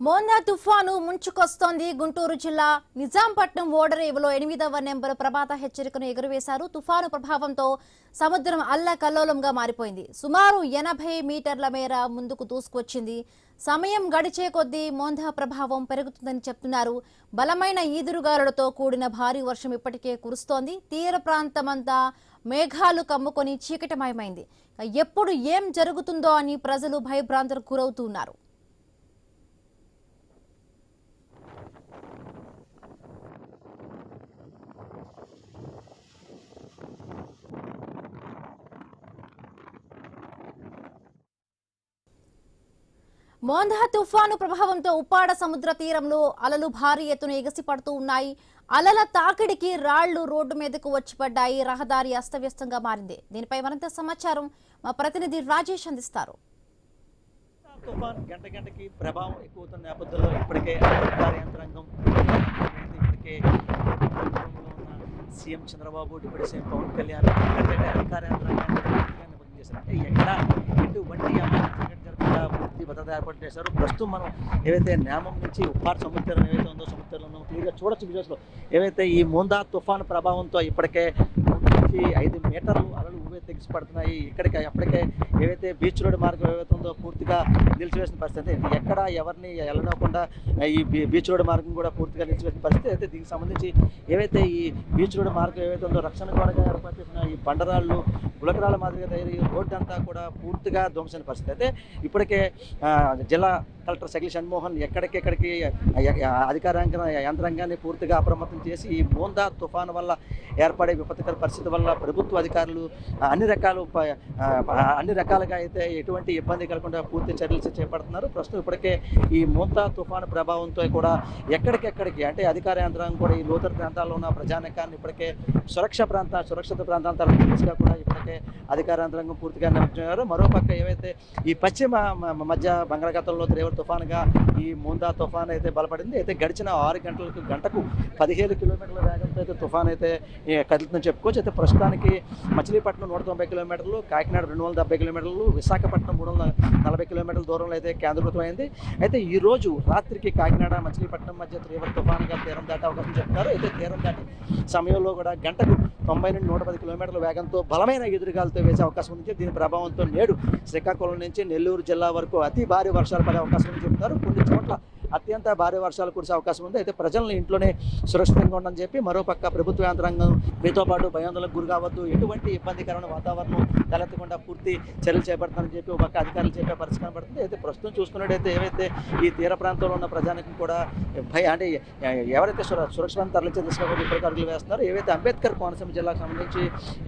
మోందా తుఫాను ముంచుకొస్తోంది. గుంటూరు జిల్లా నిజాంపట్నం ఓడరేవులో 8వ నెంబరు ప్రమాద హెచ్చరికను ఎగురవేశారు. తుఫాను ప్రభావంతో సముద్రం అల్లకల్లోలంగా మారిపోయింది. సుమారు 80 మీటర్ల మేర ముందుకు దూసుకొచ్చింది. సమయం గడిచే కొద్దీ మోందా ప్రభావం పెరుగుతుందని చెప్తున్నారు. బలమైన ఈదురుగాలులతో కూడిన భారీ వర్షం ఇప్పటికే కురుస్తోంది. తీర ప్రాంతమంతా మేఘాలు కమ్ముకొని చీకటిమయమైంది. ఎప్పుడు ఏం జరుగుతుందో అని ప్రజలు భయభ్రాంతులకు గురవుతున్నారు. మోందా తుఫాను ప్రభావంతో ఉప్పాడ సముద్ర తీరంలో అలలు భారీ ఎత్తున ఎగసిపడుతూ ఉన్నాయి. అలల తాకిడికి రాళ్లు రోడ్డు మీదకు వచ్చి పడ్డాయి. రహదారి అస్తవ్యస్తంగా మారింది. దీనిపై మరింత సమాచారం మా ప్రతినిధి రాజేష్ అందిస్తారు. తుఫాన్ గంట గంటకి ప్రభావం ఎక్కువవుతున్న నేపథ్యంలో ఇప్పటికే అధికార యంత్రాంగం CM Chandrababu, deputy CM Pawan Kalyan అధికార యంత్రాంగాన్ని చేశారు. అంటే ఎక్కడ ఎటువంటి జరగకుండా పూర్తి భద్రత ఏర్పాటు చేశారు. ప్రస్తుతం మనం ఏవైతే నేమం నుంచి ఉప్పాడ సముద్రం ఏవైతే ఉందో సముద్రంలో క్లియర్గా చూడొచ్చు. విజువల్స్లో ఏవైతే ఈ మోందా తుఫాను ప్రభావంతో ఇప్పటికే 5 మీటర్లు అలలు తెగిసిపడుతున్నాయి. ఇక్కడికి అప్పటికే ఏవైతే బీచ్ రోడ్ మార్గం ఏవైతే ఉందో పూర్తిగా నిలిచివేసిన పరిస్థితి. ఎక్కడ ఎవరిని వెళ్ళనివ్వకుండా ఈ బీచ్ రోడ్ మార్గం కూడా పూర్తిగా నిలిచివేసిన పరిస్థితి. అయితే దీనికి సంబంధించి ఏవైతే ఈ బీచ్ రోడ్ మార్గం ఏవైతే ఉందో రక్షణ గోడగా ఏర్పాటు చేసిన ఈ బండరాళ్ళు గులకరాల మాదిరిగా తయారు రోడ్డు అంతా కూడా పూర్తిగా ధ్వంసమైన పరిస్థితి. అయితే ఇప్పటికే జిల్లా కలెక్టర్ సగిలి షణ్మోహన్ ఎక్కడికెక్కడికి అధికార యంత్రాంగాన్ని పూర్తిగా అప్రమత్తం చేసి ఈ మోందా తుఫాను వల్ల ఏర్పడే విపత్కర పరిస్థితి వల్ల ప్రభుత్వ అధికారులు అన్ని రకాలుగా అయితే ఎటువంటి ఇబ్బంది కలగకుండా పూర్తి చర్యలు చేపడుతున్నారు. ప్రస్తుతం ఇప్పటికే ఈ మోందా తుఫాను ప్రభావంతో కూడా ఎక్కడికెక్కడికి అంటే అధికార యంత్రాంగం కూడా ఈ లోతట్టు ప్రాంతాల్లో ఉన్న ప్రజానికాన్ని ఇప్పటికే సురక్షిత ప్రాంతాల దిశగా కూడా ఇప్పటికే అధికార యంత్రాంగం పూర్తిగా నిమజ్జమయ్యారు. మరోపక్క ఏవైతే ఈ పశ్చిమ మధ్య బంగాళాఖాతంలో తీవ్ర తుఫానుగా ఈ మోందా తుఫాన్ అయితే బలపడింది. అయితే గడిచిన 6 గంటకు 15 కిలోమీటర్ల వేగంతో అయితే తుఫాన్ అయితే కదులుతుందని చెప్పుకోవచ్చు. అయితే ప్రస్తుతానికి మచిలీపట్నం 190 కిలోమీటర్లు, కాకినాడ 270 కిలోమీటర్లు, విశాఖపట్నం 340 కిలోమీటర్ల దూరంలో అయితే కేంద్రీకృతమైంది. అయితే ఈ రోజు రాత్రికి కాకినాడ మచిలీపట్నం మధ్య తీవ్ర తుఫానుగా తీరం దాటే అవకాశం చెప్తారు. అయితే తీరం దాటి సమయంలో కూడా గంటకు 90 నుండి 110 కిలోమీటర్ల వేగంతో బలమైన ఎదురుగాలతో వేసే అవకాశం ఉంది. దీని ప్రభావంతో నేడు శ్రీకాకుళం నుంచి నెల్లూరు జిల్లా వరకు అతి భారీ వర్షాలు పడే అవకాశం ఉందని చెప్తారు. కొన్ని చోట్ల అత్యంత భారీ వర్షాలు కురిసే అవకాశం ఉంది. అయితే ప్రజలను ఇంట్లోనే సురక్షితంగా ఉండని చెప్పి మరోపక్క ప్రభుత్వ యంత్రాంగం మీతో పాటు భయాందోళనకు గురి కావద్దు, ఎటువంటి ఇబ్బందికరమైన వాతావరణం తలెత్తకుండా పూర్తి చర్యలు చేపడతానని చెప్పి ఒక అధికారులు చెప్పే పరిస్థితి కనబడుతుంది. అయితే ప్రస్తుతం చూసుకున్నట్టయితే ఏవైతే ఈ తీర ప్రాంతంలో ఉన్న ప్రజానికి కూడా అంటే ఎవరైతే సురక్షితంగా తరలించే దిశగా ఇప్పటికే అడుగులు వేస్తున్నారు. ఏవైతే అంబేద్కర్ కోనసీమ జిల్లాకు సంబంధించి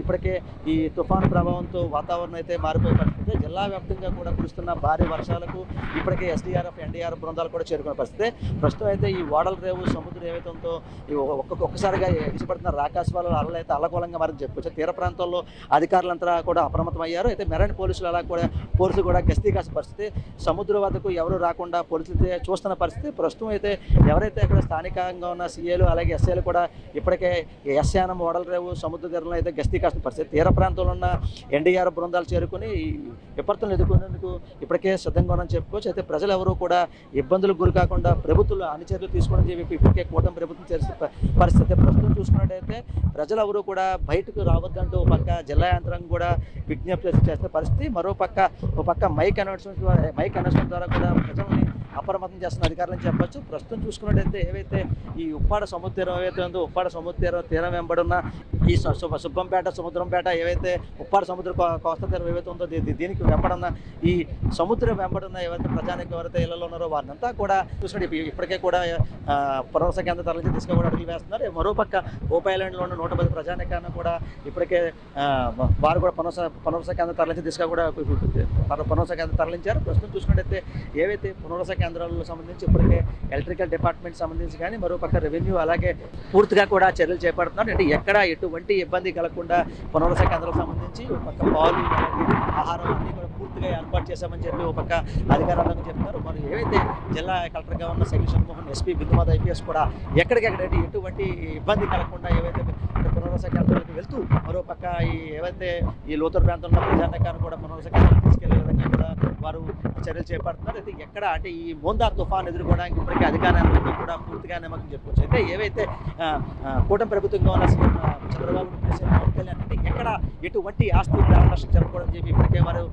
ఇప్పటికే ఈ తుఫాను ప్రభావంతో వాతావరణం అయితే మారిపోయే పరిస్థితి. జిల్లా వ్యాప్తంగా కూడా కురుస్తున్న భారీ వర్షాలకు ఇప్పటికే ఎస్డీఆర్ఎఫ్, ఎన్డీఆర్ఎఫ్ బృందాలు కూడా చేరుకునే పరిస్థితి. ప్రస్తుతం అయితే ఈ ఓడల రేవు సముద్రం ఏవైతే ఉందో ఒక్కసారిగా ఎగిసిపడుతున్న రాకాశవాళ్ళ అలలు అయితే అల్లకూలంగా మారని చెప్పుకోవచ్చు. తీర ప్రాంతాల్లో అధికారులంతా కూడా అప్రమత్తం అయ్యారు. అయితే మెరైన్ పోలీసులు కూడా గస్తీ కాసిన పరిస్థితి. సముద్రం వద్దకు ఎవరు రాకుండా పోలీసులు చూస్తున్న పరిస్థితి. ప్రస్తుతం అయితే ఎవరైతే అక్కడ స్థానికంగా ఉన్న సీఏలు అలాగే ఎస్ఏలు కూడా ఇప్పటికే ఎస్యానం, ఓడల రేవు సముద్ర తీరంలో అయితే గస్తీ కాసిన పరిస్థితి. తీర ప్రాంతంలో ఉన్న ఎన్డీఆర్ఎఫ్ బృందాలు చేరుకుని విపత్తులను ఎదుర్కొనేందుకు ఇప్పటికే సిద్ధంగా ఉన్నారని చెప్పుకోవచ్చు. అయితే ప్రజలు ఎవరు కూడా ఇబ్బందులకు గురి కాకుండా ప్రభుత్వాలు అన్ని చర్యలు తీసుకోవడం చెప్పి ఇప్పటికే కూటమి ప్రభుత్వం చేసే పరిస్థితి. ప్రస్తుతం చూసుకున్నట్టయితే ప్రజలు ఎవరు కూడా బయటకు రావద్దంటూ ఒక పక్క జిల్లా యంత్రాంగం కూడా విజ్ఞప్తి చేసే పరిస్థితి. ఒక పక్క మైక్ అనౌన్స్మెంట్ ద్వారా కూడా ప్రజల్ని అప్రమత్తం చేస్తున్న అధికారులని చెప్పొచ్చు. ప్రస్తుతం చూసుకున్నట్టయితే ఏవైతే ఈ ఉప్పాడ సముద్రం ఏవైతే ఉందో ఉప్పాడ సముద్ర తీరం వెంబడున్న ఈ సుబ్బంపేట, సముద్రంపేట ఏవైతే ఉప్పాడ సముద్ర కోస్తా తీరం ఏవైతే ఉందో దీనికి వెంబడున్న ఈ సముద్రం వెంబడున్న ఏవైతే ప్రజానికి ఎవరైతే ఇళ్లలో ఉన్నారో వారినంతా కూడా చూసినట్టు ఇప్పటికే కూడా పునర్వస కేంద్ర తరలించి దిశగా కూడా అడుగులు వేస్తున్నారు. మరోపక్క ఓప్ ఐలాండ్లో ఉన్న 110 ప్రజానికాన్ని కూడా ఇప్పటికే వారు కూడా పునర్వస కేంద్ర తరలించి దిశగా కూడా పునర్వస కేంద్రం తరలించారు. ప్రస్తుతం చూసుకున్నట్టయితే ఏవైతే పునర్వస కేంద్రాలకు సంబంధించి ఇప్పటికే ఎలక్ట్రికల్ డిపార్ట్మెంట్ సంబంధించి కానీ మరోపక్క రెవెన్యూ అలాగే పూర్తిగా కూడా చర్యలు చేపడుతున్నారు. అంటే ఎక్కడ ఎటువంటి ఇబ్బంది కలగకుండా పునర్వస కేంద్రాలకు సంబంధించి ఒక పక్క పాలు, ఆహారం అన్నీ కూడా పూర్తిగా ఏర్పాటు చేశామని చెప్పి ఒక పక్క అధికారులకు చెప్తున్నారు. మరి ఏవైతే జిల్లా కలెక్టర్గా ఉన్న సగిలి షణ్మోహన్, ఎస్పీ బిందుమాధవ్ ఐపీఎస్ కూడా ఎక్కడికెక్కడ ఎటువంటి ఇబ్బంది కలగకుండా ఏవైతే పునర్వస శాఖ కేంద్రాలకు వెళ్తూ మరోపక్క ఈ ఏవైతే ఈ లోతట్టు ప్రాంతంలో ప్రజానికాన్ని కూడా పునరావాస కేంద్రాలకు తీసుకెళ్లే విధంగా కూడా వారు చర్యలు చేపడుతున్నారు. అయితే ఎక్కడ అంటే ఈ మోందా తుఫాన్ ఎదుర్కోవడానికి ఇప్పటికే అధికార యంత్రాంగం కూడా పూర్తిగా నిమగ్నం చెప్పుకోవచ్చు. అయితే ఏవైతే కూటమి ప్రభుత్వంగా ఉన్న సీఎం చంద్రబాబు పవన్ కళ్యాణ్ అంటే ఎక్కడ ఎటువంటి ఆస్తి ప్రాణనష్టం జరగకూడదని చెప్పి ఇప్పటికే వారు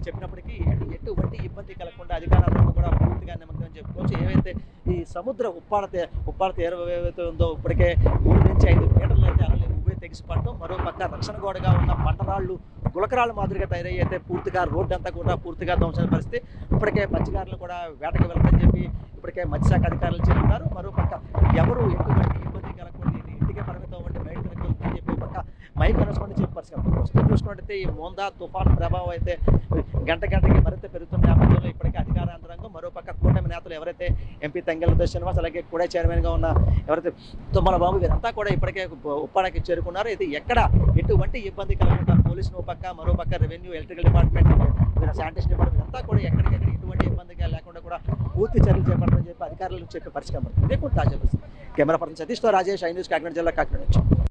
చెప్పినప్పటికీ ఎటువంటి ఇబ్బంది కలగకుండా అధికార యంత్రాంగం కూడా పూర్తిగా నిమగ్నం చెప్పుకోవచ్చు. ఏవైతే ఈ సముద్ర ఉప్పాడ తీరం ఏవైతే ఉందో ఇప్పటికే 3 నుంచి 5 మీటర్లు అయితే అలా ఉభయ తెగిసిపడటం, మరోపక్క రక్షణ గోడగా ఉన్న బండరాళ్ళు గులకరాళ్ళు మాదిరిగా తయారయ్యి అయితే పూర్తిగా రోడ్డు అంతా కూడా పూర్తిగా ధ్వంసమైన పరిస్థితి. ఇప్పటికే మత్స్యకారులు కూడా వేటకి వెళ్తారని చెప్పి ఇప్పటికే మత్స్యశాఖ అధికారులు చెప్తున్నారు. మరోపక్క ఎవరు ఎటువంటి ఇబ్బంది కలగకూడదు, ఇది ఇంటికే పరిమితం అంటే బయట తిరగకూడదని చెప్పి పక్క మైక్ అనౌన్స్మెంట్ చెప్పి పరిస్థితి. ప్రస్తుతం చూసుకున్నట్టయితే ఈ మోందా తుఫాను ప్రభావం అయితే గంటకి మరింత పెరుగుతున్న నేపథ్యంలో ఇప్పటికే అధికార యంత్రాంగం మరోపక్క కూటమి నేతలు ఎవరైతే ఎంపీ తంగెళ్ల శ్రీనివాస్ అలాగే కూడా చైర్మన్గా ఉన్న ఎవరైతే తుమ్మల బాబు వీరంతా కూడా ఇప్పటికే ఉప్పాడకి చేరుకున్నారు. ఇది ఎక్కడ ఎటువంటి ఇబ్బంది కలగకుండా పోలీసులు పక్క మరోపక్క revenue electrical department sanitation department అంతా కూడా ఎక్కడికెక్కడ ఎటువంటి ఇబ్బందిగా లేకుండా కూడా పూర్తి చర్యలు చేపడతారని చెప్పి అధికారులు చెప్పే పరిస్థితి. ఇదే కూడా తాజా పరిస్థితి. కెమెరా పర్సన్ సతీష్తో రాజేష్, ఐ న్యూస్ కాకినాడ జిల్లా కాకినాడ నుంచి.